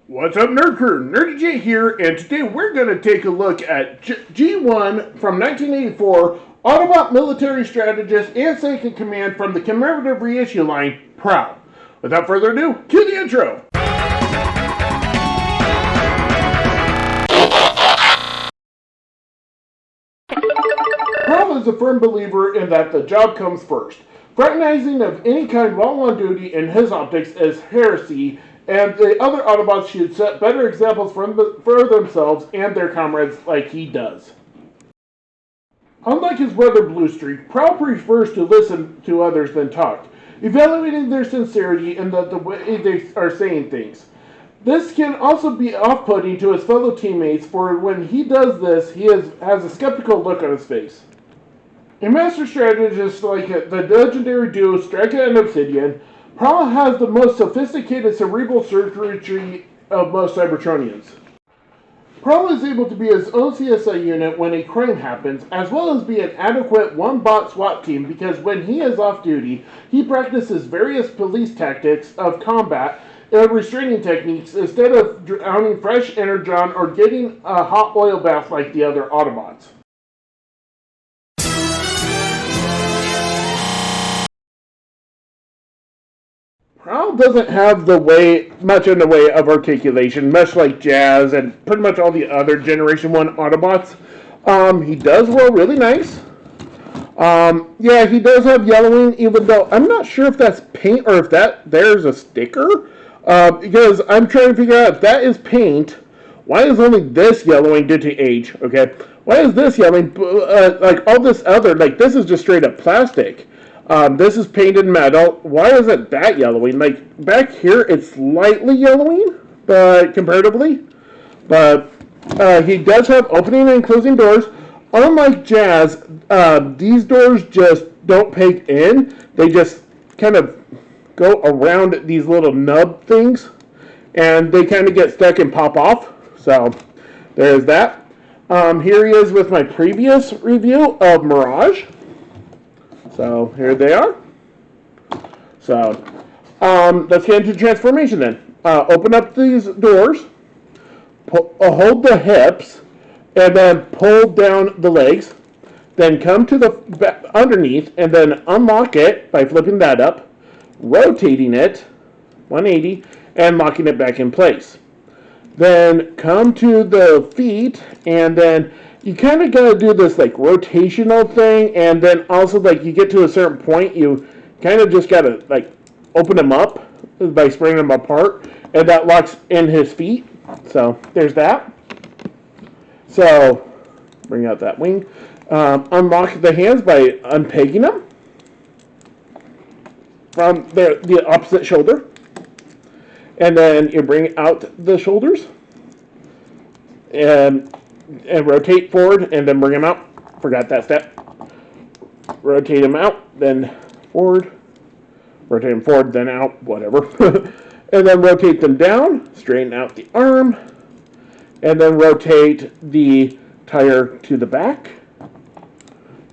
What's up, Nerd Crew? Nurdie J here, and today we're going to take a look at G1 from 1984, Autobot Military Strategist and Second Command from the Commemorative reissue line, Prowl. Without further ado, cue the intro! Prowl is a firm believer in that the job comes first. Fraternizing of any kind while on duty in his optics is heresy, and the other Autobots should set better examples for themselves and their comrades like he does. Unlike his brother Bluestreak, Prowl prefers to listen to others than talk, evaluating their sincerity and the way they are saying things. This can also be off-putting to his fellow teammates, for when he does this, he has a skeptical look on his face. A master strategist like the legendary duo Strika and Obsidian, Prowl has the most sophisticated cerebral circuitry of most Cybertronians. Prowl is able to be his own CSI unit when a crime happens, as well as be an adequate one-bot SWAT team because when he is off duty, he practices various police tactics of combat and restraining techniques instead of drowning fresh energon or getting a hot oil bath like the other Autobots. Prowl doesn't have much in the way of articulation, much like Jazz and pretty much all the other Generation 1 Autobots. He does roll really nice. Yeah, he does have yellowing, even though I'm not sure if that's paint or if there's a sticker. Because I'm trying to figure out if that is paint, why is only this yellowing due to age, okay? Why is this yellowing, like all this other, like this is just straight up plastic. This is painted metal. Why isn't that yellowing? Like, back here, it's slightly yellowing, but comparatively. But he does have opening and closing doors. Unlike Jazz, these doors just don't peg in. They just kind of go around these little nub things, and they kind of get stuck and pop off. So, there's that. Here he is with my previous review of Mirage. So, here they are. So, let's get into transformation then. Open up these doors, hold the hips, and then pull down the legs. Then come to the underneath, and then unlock it by flipping that up, rotating it, 180, and locking it back in place. Then come to the feet, and then you kind of got to do this like rotational thing, and then also like you get to a certain point, you kind of just got to like open them up by spreading them apart, and that locks in his feet. So there's that. So bring out that wing. Unlock the hands by unpegging them from the opposite shoulder, and then you bring out the shoulders and rotate forward, and then bring them out. Forgot that step. Rotate them out, then forward. Rotate them forward, then out, whatever. And then rotate them down, straighten out the arm, and then rotate the tire to the back.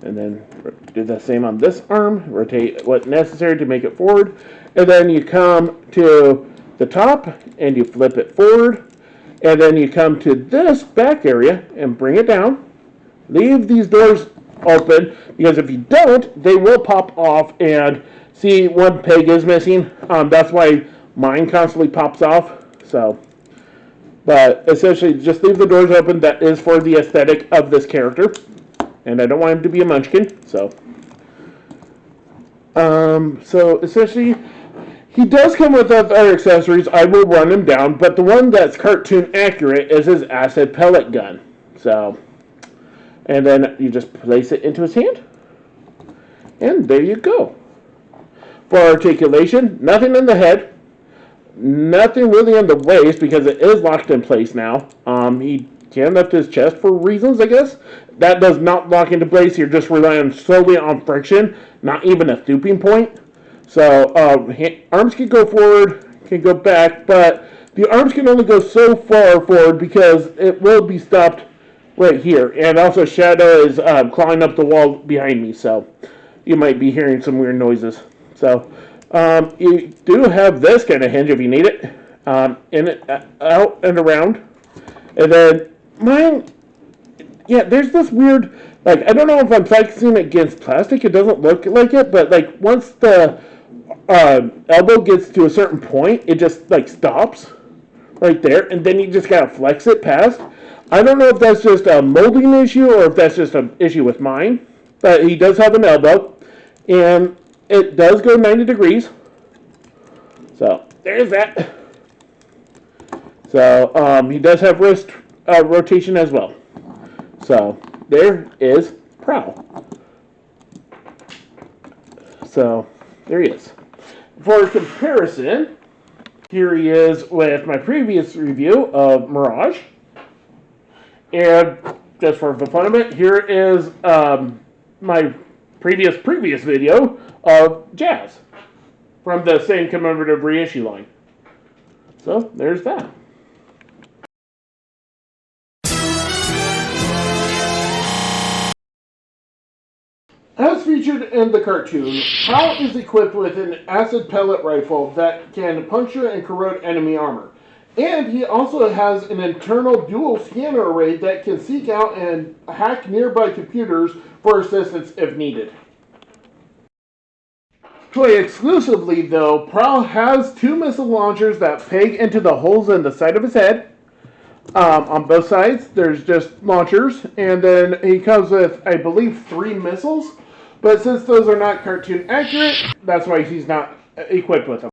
And then do the same on this arm. Rotate what's necessary to make it forward. And then you come to the top, and you flip it forward. And then you come to this back area and bring it down. Leave these doors open, because if you don't, they will pop off, and see, one peg is missing. That's why mine constantly pops off. So, but essentially, just leave the doors open. That is for the aesthetic of this character. And I don't want him to be a munchkin, so. So essentially, he does come with other accessories. I will run him down, but the one that's cartoon accurate is his acid pellet gun. So, and then you just place it into his hand, and there you go. For articulation, nothing in the head, nothing really in the waist because it is locked in place now. He can lift his chest for reasons, I guess. That does not lock into place. You're just relying solely on friction, not even a stooping point. So, arms can go forward, can go back, but the arms can only go so far forward because it will be stopped right here. And also, Shadow is clawing up the wall behind me, so you might be hearing some weird noises. So, you do have this kind of hinge if you need it. in it, out and around. And then mine, yeah, there's this weird, like, I don't know if I'm focusing against plastic, it doesn't look like it, but like once the elbow gets to a certain point, it just like stops right there, and then you just gotta flex it past. I don't know if that's just a molding issue or if that's just an issue with mine, but he does have an elbow, and it does go 90 degrees. So there's that. So he does have wrist rotation as well. So there is Prowl. So there he is. For comparison, here he is with my previous review of Mirage. And just for the fun of it, here is my previous video of Jazz from the same commemorative reissue line. So there's that. As featured in the cartoon, Prowl is equipped with an acid pellet rifle that can puncture and corrode enemy armor. And he also has an internal dual scanner array that can seek out and hack nearby computers for assistance if needed. Play exclusively though, Prowl has 2 missile launchers that peg into the holes in the side of his head. On both sides, there's just launchers, and then he comes with, I believe, 3 missiles. But since those are not cartoon accurate, that's why he's not equipped with them.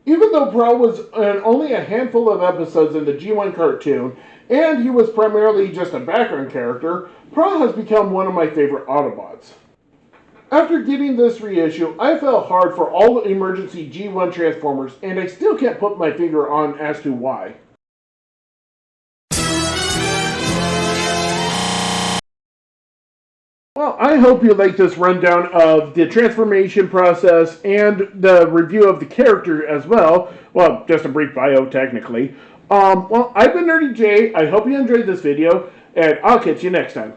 Even though Prowl was in only a handful of episodes in the G1 cartoon, and he was primarily just a background character, Prowl has become one of my favorite Autobots. After getting this reissue, I fell hard for all emergency G1 Transformers, and I still can't put my finger on as to why. Well, I hope you like this rundown of the transformation process and the review of the character as well. Well, just a brief bio, technically. Well, I've been Nurdie J. I hope you enjoyed this video, and I'll catch you next time.